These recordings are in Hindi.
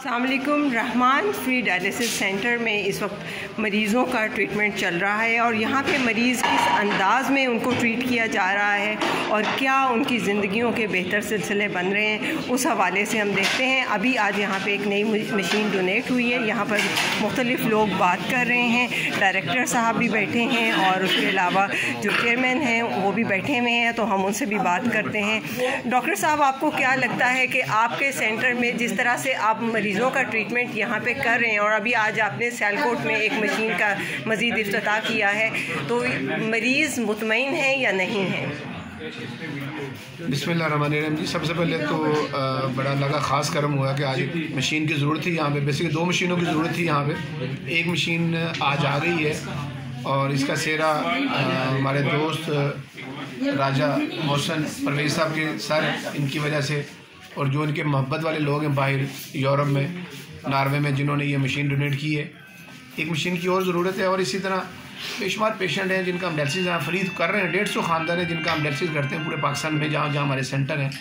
अस्सलामुअलैकुम। रहमान फ्री डायलिसिस सेंटर में इस वक्त मरीज़ों का ट्रीटमेंट चल रहा है और यहाँ पे मरीज़ किस अंदाज़ में उनको ट्रीट किया जा रहा है और क्या उनकी ज़िंदगियों के बेहतर सिलसिले बन रहे हैं, उस हवाले से हम देखते हैं। अभी आज यहाँ पे एक नई मशीन डोनेट हुई है। यहाँ पर मुख्तलिफ़ लोग बात कर रहे हैं, डायरेक्टर साहब भी बैठे हैं और उसके अलावा जो चेयरमैन हैं वो भी बैठे हुए हैं, तो हम उनसे भी बात करते हैं। डॉक्टर साहब, आपको क्या लगता है कि आपके सेंटर में जिस तरह से आप मरीज़ों का ट्रीटमेंट यहाँ पे कर रहे हैं और अभी आज आपने सियालकोट में एक मशीन का मज़ीद इफ्तिताह किया है, तो मरीज़ मुतमईन है या नहीं है? बिस्मिल्लाहिर्रहमानिर्रहीम जी, सबसे पहले तो बड़ा लगा ख़ास करम हुआ कि आज एक मशीन की ज़रूरत थी। यहाँ पे बेसिकली 2 मशीनों की ज़रूरत थी। यहाँ पे एक मशीन आज आ गई है और इसका सेहरा हमारे दोस्त राजा मोहसिन परवेज़ साहब के सर, इनकी वजह से, और जो इनके मोहब्बत वाले लोग हैं बाहर यूरोप में, नॉर्वे में, जिन्होंने ये मशीन डोनेट की है। एक मशीन की और ज़रूरत है और इसी तरह बेशुमार पेशेंट हैं जिनका हम डायलिसिस यहाँ फ्री कर रहे हैं। 150 ख़ानदान है जिनका हम डायलिसिस करते हैं पूरे पाकिस्तान में, जहाँ जहाँ हमारे सेंटर हैं।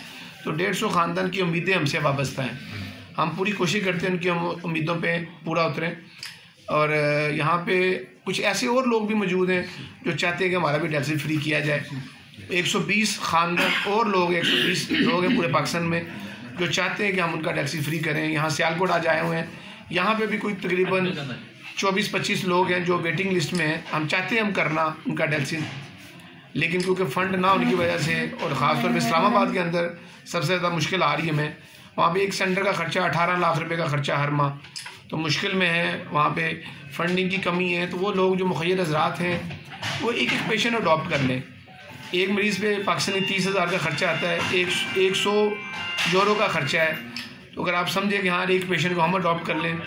तो 150 ख़ानदान की उम्मीदें हमसे वाबस्ता हैं। हम पूरी कोशिश करते हैं उनकी उम्मीदों पर पूरा उतरें। और यहाँ पर कुछ ऐसे और लोग भी मौजूद हैं जो चाहते हैं कि हमारा भी डायलिसिस फ्री किया जाए। 120 ख़ानदान और लोग, 120 लोग हैं पूरे पाकिस्तान में जो चाहते हैं कि हम उनका डायलिसिस फ्री करें। यहाँ सियालकोट आज आए हुए हैं। यहाँ पे भी कोई तकरीबन 24-25 लोग हैं जो वेटिंग लिस्ट में हैं। हम चाहते हैं हम करना उनका डायलिसिस, लेकिन क्योंकि फ़ंड ना होने की वजह से, और ख़ासतौर पर इस्लामाबाद के अंदर सबसे ज़्यादा मुश्किल आ रही है हमें। वहाँ पे एक सेंटर का ख़र्चा 18 लाख रुपये का ख़र्चा हर माह, तो मुश्किल में है। वहाँ पे फंडिंग की कमी है। तो वो लोग जो मुखय्यर हज़रात हैं वो एक पेशेंट अडॉप्ट कर लें। एक मरीज़ पे पाकिस्तानी 30,000 का ख़र्चा आता है, 100 यूरो का ख़र्चा है। तो अगर आप समझें कि हाँ एक पेशेंट को हम अडॉप्ट कर लें,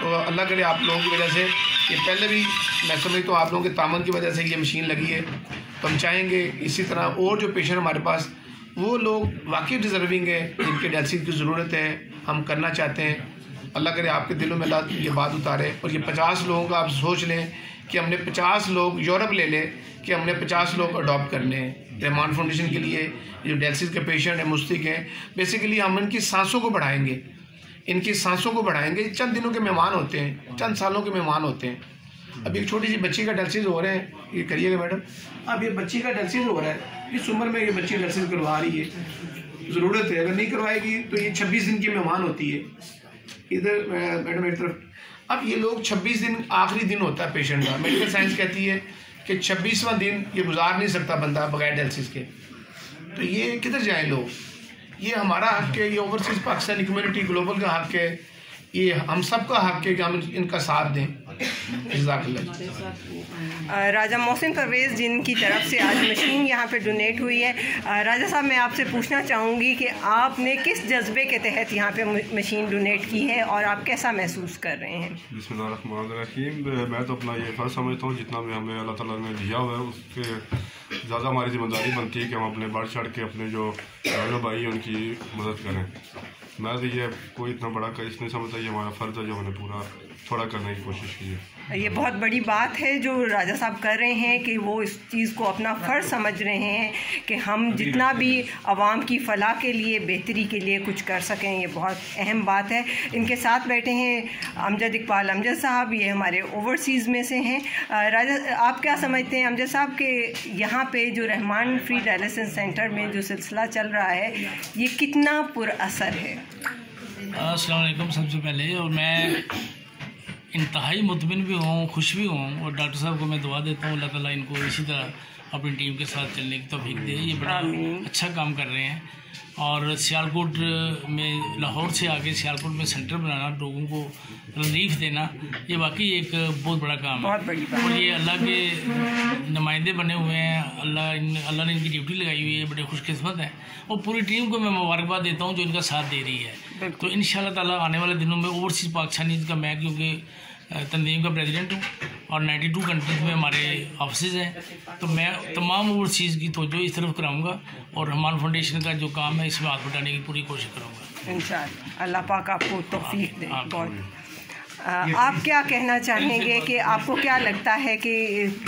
तो अल्लाह करे आप लोगों की वजह से, ये पहले भी मैं समझता हूँ आप लोगों के तामन की वजह से ये मशीन लगी है। तो हम चाहेंगे इसी तरह और जो पेशेंट हमारे पास, वो लोग वाकई डिज़र्विंग है, जिनके डायलिसिस की ज़रूरत है, हम करना चाहते हैं। अल्लाह करे आपके दिलों में अल्लाह ये बात उतारे। और ये 50 लोगों का आप सोच लें कि हमने 50 लोग यूरोप ले लें, कि हमने 50 लोग अडॉप्ट करने हैं रहमान फाउंडेशन के लिए। जो डायलिसिस के पेशेंट हैं, मुस्तक हैं, बेसिकली हम इनकी सांसों को बढ़ाएंगे, इनकी सांसों को बढ़ाएंगे। चंद दिनों के मेहमान होते हैं, चंद सालों के मेहमान होते हैं। अब एक छोटी सी बच्ची का डायलिसिस हो रहे हैं, ये करिएगा मैडम। अब ये बच्ची का डायलिसिस हो रहा है, इस उम्र में ये बच्ची डायलिसिस करवा रही है, ज़रूरत है। अगर नहीं करवाएगी तो ये 26 दिन की मेहमान होती है। इधर मैडम एक तरफ, अब ये लोग 26 दिन आखिरी दिन होता है पेशेंट का। मेडिकल साइंस कहती है कि 26वां दिन ये गुजार नहीं सकता बंदा बगैर डायलिसिस के। तो ये किधर जाए लोग? ये हमारा हक है, ये ओवरसीज़ पाकिस्तानी कम्युनिटी ग्लोबल का हक है, ये हम सब का हक है कि हम इनका साथ दें। राजा मोहसिन परवेज़ जिनकी तरफ से आज मशीन यहाँ पे डोनेट हुई है, राजा साहब मैं आपसे पूछना चाहूँगी कि आपने किस जज्बे के तहत यहाँ पे मशीन डोनेट की है और आप कैसा महसूस कर रहे हैं? बिस्मिल्लाहिर्रहमानिर्रहीम। मैं तो अपना ये फ़र्ज़ समझता हूँ, जितना भी हमें अल्लाह ताला ने दिया हुआ है उसके ज़्यादा हमारी ज़िम्मेदारी बनती है कि हम अपने बढ़ चढ़ के अपने जो बहनों भाई हैं उनकी मदद करें। मैं तो ये कोई इतना बड़ा केस नहीं समझता, ये हमारा फ़र्ज़ है जो हमने पूरा थोड़ा करने की कोशिश की है। ये बहुत बड़ी बात है जो राजा साहब कर रहे हैं कि वो इस चीज़ को अपना फ़र्ज़ समझ रहे हैं कि हम जितना भी आवाम की फ़लाह के लिए, बेहतरी के लिए कुछ कर सकें। ये बहुत अहम बात है। इनके साथ बैठे हैं अमजद इकबाल अमजद साहब, ये हमारे ओवरसीज़ में से हैं। राजा, आप क्या समझते हैं अमजद साहब के यहाँ पे जो रहमान फ्री डायलिसिस सेंटर में जो सिलसिला चल रहा है, ये कितना पुरअसर है? अस्सलाम वालेकुम। सबसे पहले, और मैं इंतहाई मुतमिन भी हूँ, खुश भी हूँ, और डॉक्टर साहब को मैं दुआ देता हूँ अल्लाह ताला इनको इसी तरह अपनी टीम के साथ चलने की तौफीक दे। ये बड़ा अच्छा काम कर रहे हैं। और सियालकोट में, लाहौर से आके सियालकोट में सेंटर बनाना, लोगों को रिलीफ देना, ये वाकई एक बहुत बड़ा काम है। और ये अल्लाह के नुमाइंदे बने हुए हैं, अल्लाह ने इनकी ड्यूटी लगाई हुई है, बड़े खुशकिस्मत हैं। और पूरी टीम को मैं मुबारकबाद देता हूँ जो इनका साथ दे रही है। तो इंशाअल्लाह ताला आने वाले दिनों में ओवरसीज़ पाकिस्तानी का, मैं क्योंकि तंजीम का प्रेसिडेंट हूँ और 92 कंट्रीज़ में हमारे ऑफिस हैं, तो मैं तमाम ओवरसीज़ की तवज्जो इस तरफ कराऊँगा और रहमान फाउंडेशन का जो काम है इसमें हाथ बटाने की पूरी कोशिश करूँगा। इंशाअल्लाह अल्लाह पाक आपको तौफीक दे। आप क्या कहना चाहेंगे कि आपको क्या लगता है कि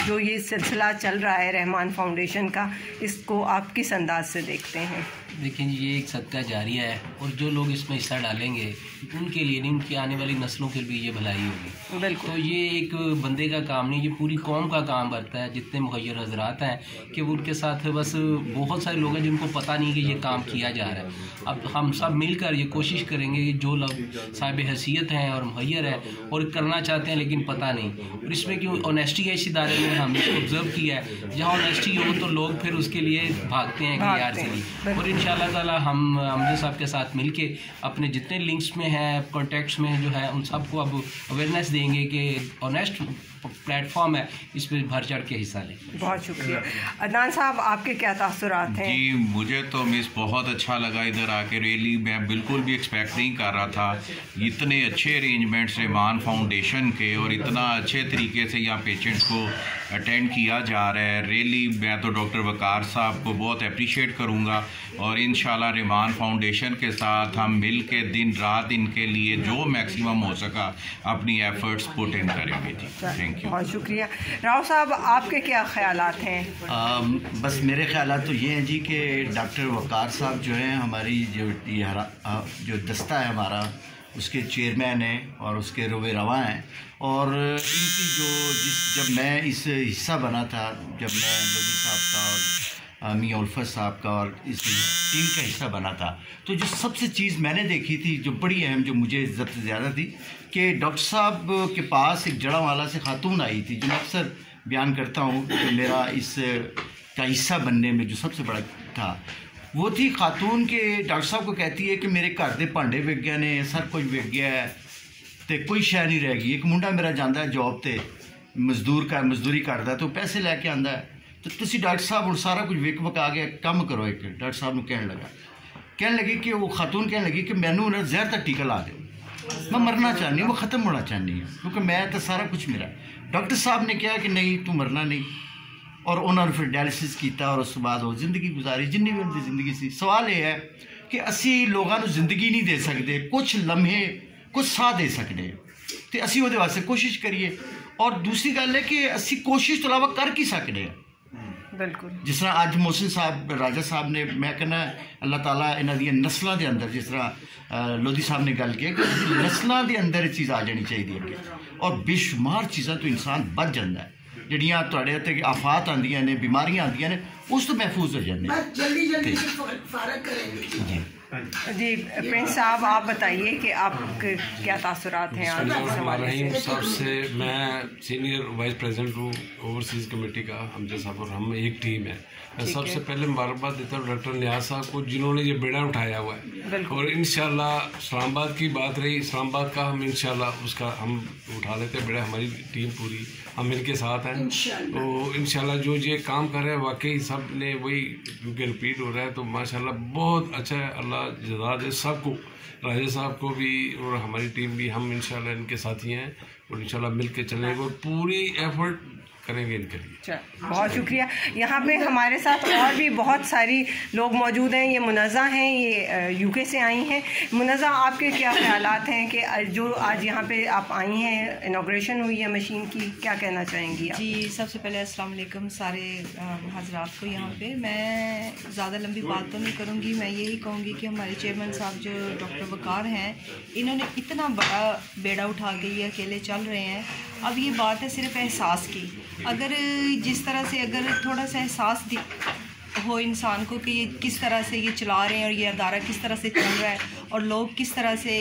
जो ये सिलसिला चल रहा है रहमान फाउंडेशन का, इसको आप किस अंदाज से देखते हैं? देखिए ये एक सदका जारिया है और जो लोग इसमें हिस्सा डालेंगे उनके लिए नहीं, उनकी आने वाली नस्लों के लिए ये भलाई होगी। बिल्कुल। तो ये एक बंदे का काम नहीं, ये पूरी कौम का काम करता है। जितने मुखय्यर हजरात हैं कि वो उनके साथ बस बहुत सारे लोग हैं जिनको पता नहीं कि ये काम किया जा रहा है। अब हम सब मिलकर ये कोशिश करेंगे कि जो लोग साहिब हैसियत हैं और मुखय्यर हैं और करना चाहते हैं लेकिन पता नहीं, और इसमें क्यों ऑनेस्टी है इस इदारे में हमने इसको ऑब्जर्व किया है, जहाँ ऑनेस्टी हो तो लोग फिर उसके लिए भागते हैं कि यार चलिए। और इंशाअल्लाह ताला हम हमजा साहब के साथ मिलके अपने जितने लिंक्स में हैं, कॉन्टैक्ट्स में जो है, उन सबको अब अवेयरनेस देंगे कि ऑनेस्ट प्लेटफॉर्म है, इस पर भर चढ़ के हिस्सा लें। बहुत शुक्रिया। अदनान साहब, आपके क्या तासुरात हैं? जी, मुझे तो मिस बहुत अच्छा लगा इधर आके। रियली मैं बिल्कुल भी एक्सपेक्ट नहीं कर रहा था। इतने अच्छे अरेंजमेंट्स रहमान फाउंडेशन के और इतना अच्छे तरीके से यहाँ पेशेंट्स को अटेंड किया जा रहा है। रियली मैं तो डॉक्टर वकार साहब को बहुत अप्रिशिएट करूँगा और इंशाल्लाह रहमान फाउंडेशन के साथ हम मिल के दिन रात इनके लिए जो मैक्सिमम हो सका अपनी एफर्ट्स पुट इन करेंगे। जी, थैंक यू। बहुत शुक्रिया। राव साहब, आपके क्या ख्यालात हैं? बस मेरे ख्यालात तो ये हैं जी कि डॉक्टर वकार साहब जो हैं हमारी जो दस्ता है हमारा, उसके चेयरमैन हैं और उसके रोवे रवा हैं। और इनकी जब मैं इस हिस्सा बना था, जब मैं लोधी साहब का और मियां उल्फत साहब का और इस टीम का हिस्सा बना था, तो जो सबसे चीज़ मैंने देखी थी जो बड़ी अहम, जो मुझे इज्जत ज़्यादा थी, कि डॉक्टर साहब के पास एक जड़ावाला से खातून आई थी, जो मैं अक्सर बयान करता हूँ कि मेरा इस का हिस्सा बनने में जो सबसे बड़ा था, वो थी खातून के डॉक्टर साहब को कहती है कि मेरे घर के भांडे विक गए ने, सब कुछ विक गया है, तो कोई शै नहीं रह गई। एक मुंडा मेरा जाता है जॉब ते मजदूरी करता, तो पैसे लैके आंदा है, तो तुसी डॉक्टर साहब हुण सारा कुछ विक वका गया, कम करो। एक डॉक्टर साहब को कहने लगी कि वो खातून कहने लगी कि मैनू ना जहर का टीका ला दो, मैं मरना चाहनी हूँ, वो ख़त्म होना चाहनी हूँ, क्योंकि मैं तो सारा कुछ मेरा। डॉक्टर साहब ने कहा कि नहीं, तू मरना नहीं, और उन्होंने फिर डायलिसिस किया और उस बाद वो जिंदगी गुजारी जिन्नी भी उनकी जिंदगी सी। सवाल ये है कि असी लोगों को जिंदगी नहीं दे सकते, कुछ लम्हे कुछ साह दे सकते, तो असी वो वास्ते कोशिश करिए। और दूसरी गल है कि असी कोशिश तो अलावा कर की सकते हैं। बिल्कुल। जिस तरह अज मोहसिन साहब राजा साहब ने, मैं कहना अल्लाह ताला इन्हां दी नस्लों के अंदर, जिस तरह लोधी साहब ने गल की कि नस्लों के अंदर ये चीज़ आ जानी चाहिए अगे, और बेशुमार चीज़ां तो इंसान बच जाता है, ਜਿਹੜੀਆਂ ਤੁਹਾਡੇ ਉੱਤੇ ਆਫਾਤ ਆਉਂਦੀਆਂ ਨੇ, बीमारियां आंदियां ने, उस तो महफूज हो जाते हैं। जल्दी फारग करेंगे। जी प्रिंस साहब, आप बताइए कि आप क्या तासुरात हैं आज इस हवाले से? सबसे मैं सीनियर वाइस प्रेसिडेंट हूँ ओवरसीज़ कमेटी का, हमजा साहब और हम एक टीम है। मैं सबसे पहले मुबारकबाद देता हूँ डॉक्टर नियाज साहब को, जिन्होंने ये बेड़ा उठाया हुआ है, और इंशाल्लाह इस्लामाबाद की बात रही, इस्लामाबाद का हम इंशाल्लाह उसका हम उठा लेते हैं बेड़ा, हमारी टीम पूरी हम इनके साथ हैं। तो इंशाल्लाह जो ये काम कर रहे हैं वाकई सब ने वही, क्योंकि रिपीट हो रहा है, तो माशाल्लाह बहुत अच्छा है। अल्लाह जज़ा दे सबको, राजा साहब को भी और हमारी टीम भी, हम इंशाल्लाह इनके साथी हैं और इंशाल्लाह मिल के चलेंगे और पूरी एफर्ट करेंगे इनके लिए। बहुत शुक्रिया। यहाँ पे हमारे साथ और भी बहुत सारी लोग मौजूद हैं। ये मुनज़्ज़ा हैं, ये यूके से आई हैं। मुनज़्ज़ा, आपके क्या ख्यालात हैं कि जो आज यहाँ पे आप आई हैं, इनॉग्रेशन हुई है मशीन की, क्या कहना चाहेंगी आप? जी, सबसे पहले अस्सलाम वालेकुम सारे हजरात को। यहाँ पे मैं ज़्यादा लंबी बात तो नहीं करूँगी, मैं यही कहूँगी कि हमारे चेयरमैन साहब जो डॉक्टर वकार हैं, इन्होंने इतना बड़ा बेड़ा उठा के ये अकेले चल रहे हैं। अब ये बात है सिर्फ एहसास की, अगर जिस तरह से अगर थोड़ा सा एहसास हो इंसान को कि ये किस तरह से ये चला रहे हैं और ये अदारा किस तरह से चल रहा है और लोग किस तरह से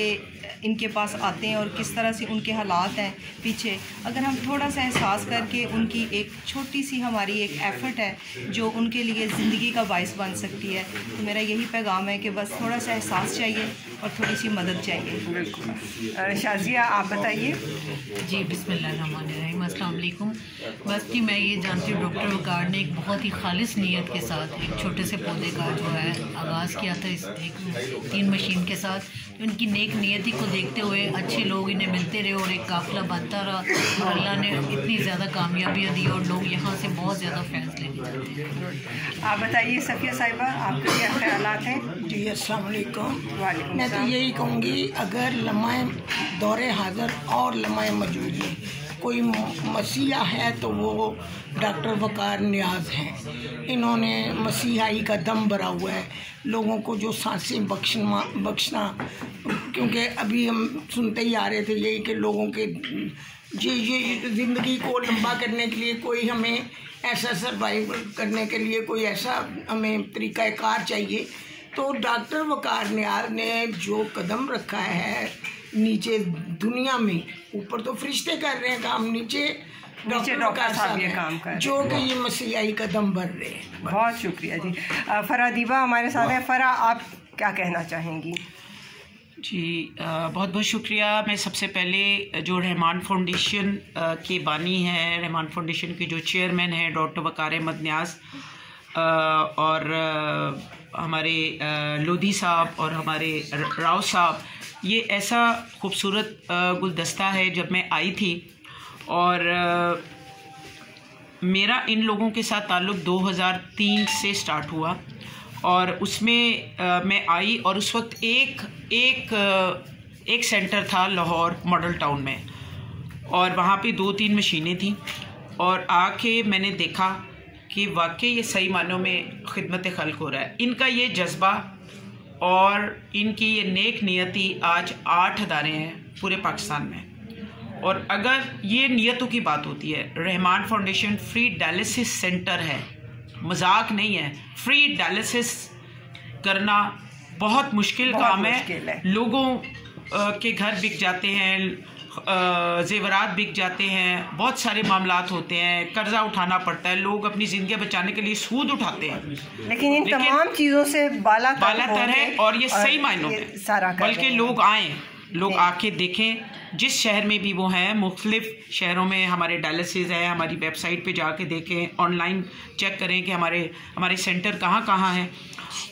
इनके पास आते हैं और किस तरह से उनके हालात हैं पीछे, अगर हम थोड़ा सा एहसास करके उनकी एक छोटी सी हमारी एक एफ़र्ट है जो उनके लिए ज़िंदगी का बायस बन सकती है, तो मेरा यही पैगाम है कि बस थोड़ा सा एहसास चाहिए और थोड़ी सी मदद चाहिए। बिल्कुल। शाजिया, आप बताइए। जी, बिस्मिल्लाहिर्रहमानिर्रहीम, अस्सलाम वालेकुम। बस जी, मैं ये जानती हूँ डॉक्टर वकार ने एक बहुत ही खालिस नीयत के साथ एक छोटे से पौधे का जो है आगाज़ किया था इस एक 3 मशीन के साथ। उनकी नेक नीयत ही खुद देखते हुए अच्छे लोग इन्हें मिलते रहे और एक काफिला बनता रहा और अल्लाह ने इतनी ज़्यादा कामयाबियाँ दी और लोग यहाँ से बहुत ज़्यादा फैंस लेके जाते हैं। आप बताइए सफ़िया साहिबा, आपके क्या ख्यालात हैं? जी अस्सलाम वालेकुम। वालेकुम मैं तो सलाम। यही कहूँगी, अगर लम्हाए दौरे हाज़र और लम्हाए मौजूदी कोई मसीहा है तो वो डॉक्टर वकार नियाज़ हैं। इन्होंने मसीहाई का दम भरा हुआ है, लोगों को जो सांसें बख्शना, क्योंकि अभी हम सुनते ही आ रहे थे यही कि लोगों के ये ज़िंदगी को लंबा करने के लिए कोई हमें ऐसा सर्वाइव करने के लिए कोई ऐसा हमें तरीक़ाकार चाहिए। तो डॉक्टर वकार नियाज़ ने जो कदम रखा है नीचे दुनिया में, ऊपर तो फरिश्ते कर रहे हैं काम, नीचे डॉक्टर साहब ये काम कर जो कि ये मसीहाई कदम बढ़ रहे हैं। बहुत शुक्रिया जी। फ़रा दीबा हमारे साथ है। फ़रा, आप क्या कहना चाहेंगी? जी बहुत बहुत शुक्रिया। मैं सबसे पहले जो रहमान फाउंडेशन के बानी हैं, रहमान फाउंडेशन के जो चेयरमैन हैं डॉक्टर वकार अहमद नियाज़ और हमारे लोधी साहब और हमारे राव साहब, ये ऐसा खूबसूरत गुलदस्ता है। जब मैं आई थी और मेरा इन लोगों के साथ ताल्लुक़ 2003 से स्टार्ट हुआ और उसमें मैं आई और उस वक्त एक सेंटर था लाहौर मॉडल टाउन में और वहाँ पे 2-3 मशीनें थी और आके मैंने देखा कि वाकई ये सही मानों में खिदमत खल्क हो रहा है। इनका ये जज्बा और इनकी ये नेक नियति आज 8 अदारे हैं पूरे पाकिस्तान में। और अगर ये नियतों की बात होती है, Rahman foundation free dialysis centre है, मजाक नहीं है। फ्री डायलिसिस करना बहुत मुश्किल काम है। लोगों के घर बिक जाते हैं, जेवरात बिक जाते हैं, बहुत सारे मामलात होते हैं, कर्जा उठाना पड़ता है, लोग अपनी ज़िंदगी बचाने के लिए सूद उठाते हैं, लेकिन इन तमाम चीज़ों से बालातर है और ये सही मायनों में सारा बल्कि लोग आएँ, लोग आके देखें। जिस शहर में भी वो हैं, मुख्तलिफ शहरों में हमारे डायलिसिस है, हमारी वेबसाइट पे जाके देखें, ऑनलाइन चेक करें कि हमारे सेंटर कहाँ कहाँ हैं।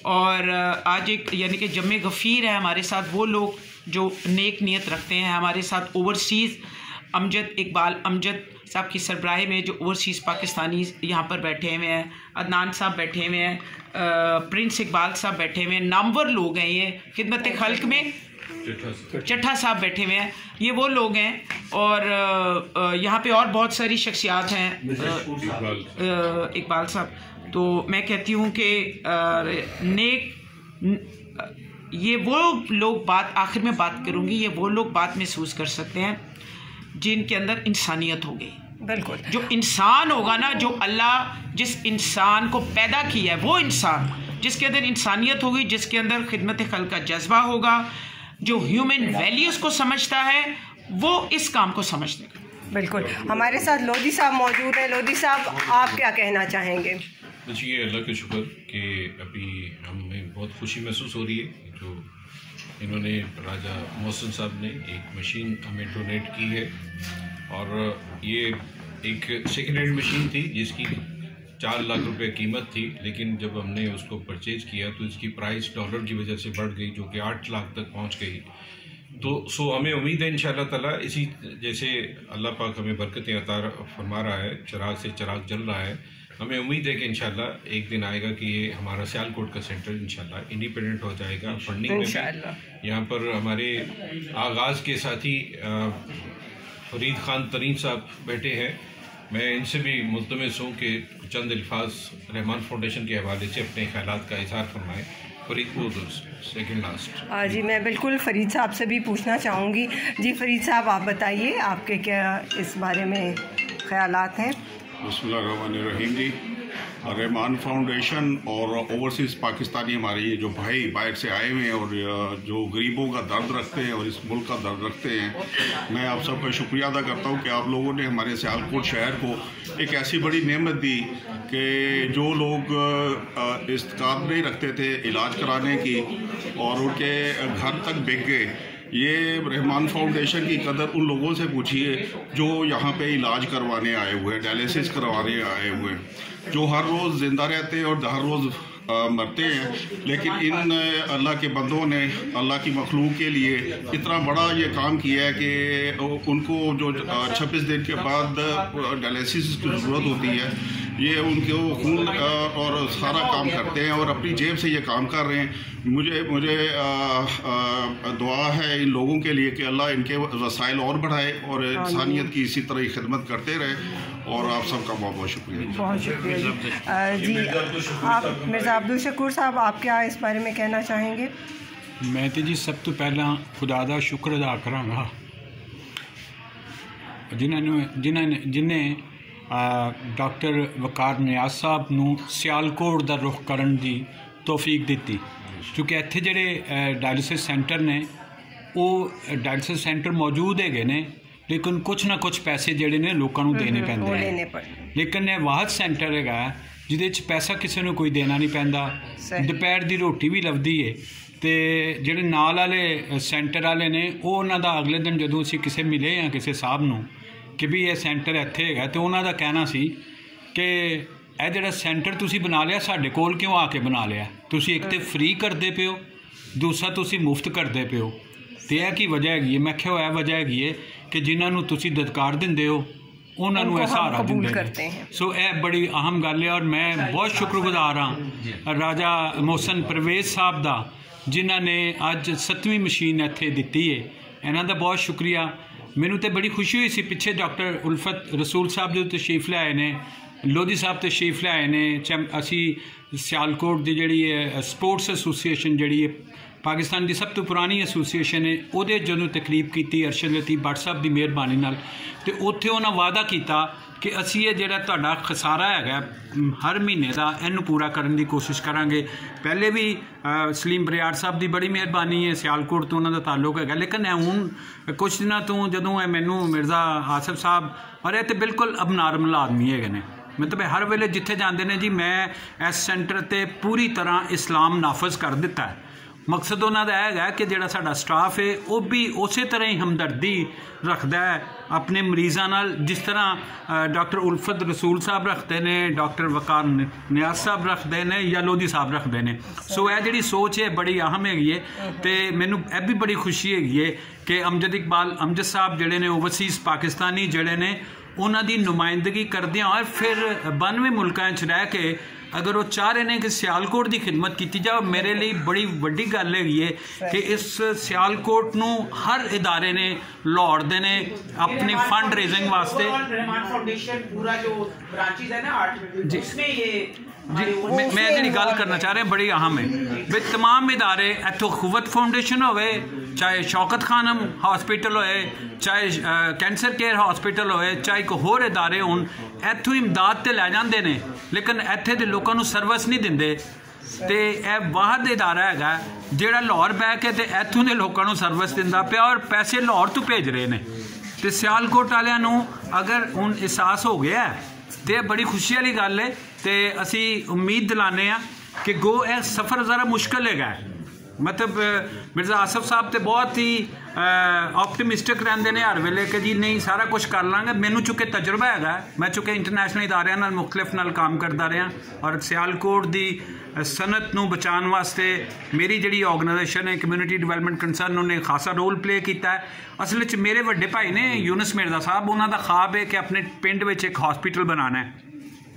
और आज एक यानी कि जम्मे गफ़ीर है हमारे साथ, वो लोग जो नेक नियत रखते हैं। हमारे साथ ओवरसीज़ इकबाल अमजद साहब की सरबराही में जो ओवरसीज़ पाकिस्तानी यहाँ पर बैठे हुए हैं, अदनान साहब बैठे हुए हैं, प्रिंस इकबाल साहब बैठे हुए हैं, नामवर लोग हैं ये खिदमत खल्क में। चट्ठा साहब बैठे हुए हैं, ये वो लोग हैं। और यहाँ पे और बहुत सारी शख्सियात हैं, इकबाल साहब। तो मैं कहती हूँ कि ये वो लोग बात आखिर में बात करूँगी, ये वो लोग बात महसूस कर सकते हैं जिनके अंदर इंसानियत होगी। बिल्कुल, जो इंसान होगा ना, जो अल्लाह जिस इंसान को पैदा किया है, वो इंसान जिसके अंदर इंसानियत होगी, जिसके अंदर खिदमत खल्क का जज्बा होगा, जो ह्यूमन वैल्यूज़ को समझता है, वो इस काम को समझने। बिल्कुल, हमारे साथ लोधी साहब मौजूद हैं। लोधी साहब, आप क्या कहना चाहेंगे? जी, अल्लाह का शुक्र कि अभी हमें बहुत खुशी महसूस हो रही है जो इन्होंने राजा मोहसिन साहब ने एक मशीन हमें डोनेट की है। और ये एक सेकेंड हैंड मशीन थी जिसकी 4 लाख रुपए कीमत थी, लेकिन जब हमने उसको परचेज़ किया तो इसकी प्राइस डॉलर की वजह से बढ़ गई, जो कि 8 लाख तक पहुंच गई। तो हमें उम्मीद है इंशाअल्लाह ताला इसी जैसे अल्लाह पाक हमें बरकतें अता फरमा रहा है, चिराग से चिराग जल रहा है, हमें उम्मीद है कि इंशाअल्लाह एक दिन आएगा कि ये हमारा सियालकोट का सेंटर इंशाअल्लाह इंडिपेंडेंट हो जाएगा फंडिंग में भी। यहाँ पर हमारे आगाज़ के साथी फरीद खान तरीन साहब बैठे हैं, मैं इनसे भी मुल्तमस हूँ कि चंद अल्फाज रहमान फाउंडेशन के हवाले से अपने ख्यालात का इज़हार फरमाएँ। फरीद को सेकंड लास्ट। जी, मैं बिल्कुल फ़रीद साहब से भी पूछना चाहूँगी। जी फ़रीद साहब, आप बताइए, आपके क्या इस बारे में ख्यालात हैं? बिस्मिल्लाहिर्रहमानिर्रहीम जी, रहमान फाउंडेशन और ओवरसीज़ पाकिस्तानी हमारे ये जो भाई बाहर से आए हुए हैं और जो गरीबों का दर्द रखते हैं और इस मुल्क का दर्द रखते हैं, मैं आप सबका शुक्रिया अदा करता हूँ कि आप लोगों ने हमारे सियालकोट शहर को एक ऐसी बड़ी नेमत दी कि जो लोग इस्तेकाद नहीं रखते थे इलाज कराने की और उनके घर तक बिक गए। ये रहमान फाउंडेशन की कदर उन लोगों से पूछिए जो यहाँ पे इलाज करवाने आए हुए हैं, डायलिसिस करवाने आए हुए हैं, जो हर रोज़ ज़िंदा रहते हैं और हर रोज़ मरते हैं, लेकिन इन अल्लाह के बंदों ने अल्लाह की मखलूक के लिए इतना बड़ा ये काम किया है कि उनको जो 26 दिन के बाद डायलिसिस की ज़रूरत होती है, ये उनको खून और सारा काम करते हैं और अपनी जेब से ये काम कर रहे हैं। मुझे दुआ है इन लोगों के लिए कि अल्लाह इनके वसाइल और बढ़ाए और इंसानियत की इसी तरह खिदमत करते रहे। और आप सबका बहुत बहुत शुक्रिया। बहुत शुक्रिया जी। आप मिर्ज़ा अब्दुल शकूर साहब, आप क्या इस बारे में कहना चाहेंगे? मैं तो जी सब तो पहला खुदा दा शुक्र अदा करांगा जिन्हें डॉक्टर वकार नियाज साहब नूं सियालकोट दा रुख करन दी तौफीक दित्ती, क्योंकि इत्थे जिहड़े डायलिसिस सेंटर ने वो डायलिसिस सेंटर मौजूद है ने, लेकिन कुछ ना कुछ पैसे जिहड़े ने लोकां नूं देने पैंदे हैं। लेकिन यह वाहद सेंटर है जिहदे च पैसा किसी नूं कोई देना नहीं पैंदा, दोपहर की रोटी भी लभदी है। तो जिहड़े नाल वाले सेंटर वाले ने वो उन्हां दा अगले दिन जदों असीं किसे मिले या किसी साहब नूं कि भी यह सेंटर इत्थे है, तो उन्हां दा कहना सी कि यह जिहड़ा सेंटर तुसीं बना लिया साडे कोल क्यों आके बना लिया, तुसीं एक तो फ्री करदे पे हो, दूसरा तुसीं मुफ्त करदे पे हो। तो यह की वजह हैगी? मैं क्या यह वजह हैगी है कि जिन्होंने तुसीं दत्कार दिंदे हो उन्होंने सहारा दिंदे हैं। सो यह बड़ी अहम गल है और मैं बहुत शुक्रगुजार हाँ राजा मोहसन परवेज साहब का जिन्होंने अज 7वीं मशीन इत्थे दिती है, इन्हां दा बहुत शुक्रिया। मैनू तो बड़ी खुशी हुई सी, पिछे डॉक्टर उल्फत रसूल साहब जो तशरीफ लियाए ने, लोधी साहब तशरीफ लियाए ने, असी सियालकोट की जिहड़ी स्पोर्ट्स एसोसीएशन जिहड़ी पाकिस्तान की सब तो पुरानी एसोसीएशन है, उहदे जदों तकरीब की अरशद लतीफ़ भट्ट साहब की मेहरबानी नाल, ते उत्थे उन्हां वादा किया कि असी ये जिहड़ा तुहाडा खसारा है हर महीने का इनू पूरा करने की कोशिश करांगे। पहले भी सलीम बरियार साहब की बड़ी मेहरबानी है, सियालकोट तो उन्होंने ताल्लुक है, लेकिन हुण कुछ दिनों तो जदों मैनू मिर्ज़ा आसिफ साहब और यह तो बिल्कुल अबनार्मल आदमी है ने, मतलब हर वेले जिथे जाते हैं जी मैं इस सेंटर ते पूरी तरह इस्लाम नाफज कर दिता है। मकसद उन्होंने है कि जिहड़ा साडा स्टाफ है वो भी उस तरह ही हमदर्दी रखता है अपने मरीज़ों नाल, जिस तरह डॉक्टर उल्फत रसूल साहब रखते हैं, डॉक्टर वकार नियाज साहब रखते हैं या लोधी साहब रखते हैं। सो यह जिहड़ी सोच है बड़ी अहम हैगी है। तो मैनू यह भी बड़ी खुशी हैगी है कि अमजद इकबाल अमजद साहब जिहड़े ने ओवरसीज़ पाकिस्तानी जिहड़े ने उन्हां दी नुमाइंदगी करदे और फिर 92 मुल्कां च रह के अगर वो चाह रहे हैं कि सियालकोट की खिदमत की जाए, मेरे लिए बड़ी वड्डी गल है कि इस सियालकोट नूं हर इदारे ने लाहौर दे ने अपनी फंड रेजिंग वास्ते पूरा जो ब्रांचेस है ना जी उसमें ये मैं जी गल करना चाह रहा बड़ी अहम है भी तमाम इदारे इतों खुवत फाउंडेशन होवे, चाहे शौकत खानम हॉस्पिटल होए, चाहे कैंसर केयर हॉस्पिटल होए, चाहे कोई होर इदारे होन, इतों इमदाद तो लै जाते हैं लेकिन इत्थे दे लोगों को सर्विस नहीं दिंदे। तो यह वाहद इदारा है जिहड़ा लाहौर बह के इत्थों के लोगों को सर्विस दिंदा पिया और पैसे लाहौर तो भेज रहे हैं। तो सियालकोट वालियां नूं अगर हुण एहसास हो गया है तो यह बड़ी खुशी वाली गल है। तो असी उम्मीद दिलाने कि गो यह सफ़र ज़रा मुश्किल है, मतलब मिर्ज़ा आसिफ साहब तो बहुत ही ऑप्टिमिस्टिक रहते हैं हर वेले कि जी नहीं सारा कुछ कर लाँगे। मैनू चुके तजुर्बा है, मैं चुके इंटरनेशनल इदारियां नाल मुख्तलिफ नाल काम करता रहा और सियालकोट की सनत नूं बचाने वास्ते मेरी जिहड़ी ऑर्गेनाइजेशन है कम्यूनिटी डिवेलपमेंट कंसर्न उन्हें खासा रोल प्ले किया है। असल में मेरे वड्डे भाई ने यूनुस मिर्ज़ा साहब, उन्होंने ख्वाब है कि अपने पिंड में एक हॉस्पिटल बनाना है,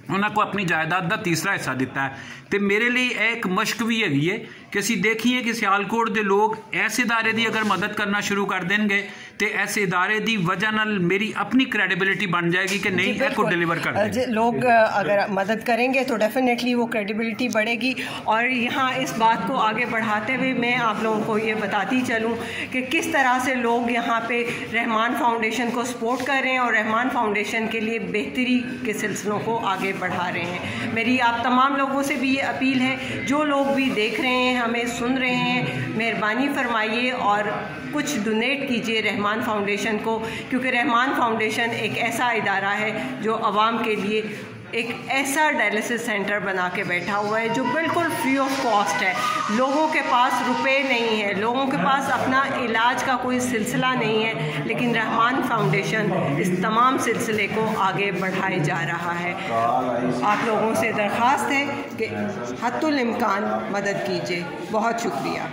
उन्होंने को अपनी जायदाद का तीसरा हिस्सा दिता है। तो मेरे लिए एक मश्क भी हैगी है कि असी देखिए कि सियालकोट के लोग ऐसे इदारे की अगर मदद करना शुरू कर देंगे तो ऐसे इदारे की वजह नाल मेरी अपनी क्रेडिबिलिटी बन जाएगी कि नहीं है को डिलीवर कर दें। लोग अगर मदद करेंगे तो डेफिनेटली वो क्रेडिबिलिटी बढ़ेगी। और यहाँ इस बात को आगे बढ़ाते हुए मैं आप लोगों को ये बताती चलूँ कि किस तरह से लोग यहाँ पे रहमान फाउंडेशन को सपोर्ट कर रहे हैं और रहमान फाउंडेशन के लिए बेहतरी के सिलसिलों को आगे बढ़ा रहे हैं। मेरी आप तमाम लोगों से भी ये अपील है, जो लोग भी देख रहे हैं हमें सुन रहे हैं, मेहरबानी फरमाइए और कुछ डोनेट कीजिए रहमान फाउंडेशन को, क्योंकि रहमान फाउंडेशन एक ऐसा इदारा है जो आवाम के लिए एक ऐसा डायलिसिस सेंटर बना के बैठा हुआ है जो बिल्कुल फ्री ऑफ कॉस्ट है। लोगों के पास रुपए नहीं है, लोगों के पास अपना इलाज का कोई सिलसिला नहीं है, लेकिन रहमान फाउंडेशन इस तमाम सिलसिले को आगे बढ़ाए जा रहा है। आप लोगों से दरख्वास्त है कि हत्तुल इम्कान मदद कीजिए। बहुत शुक्रिया।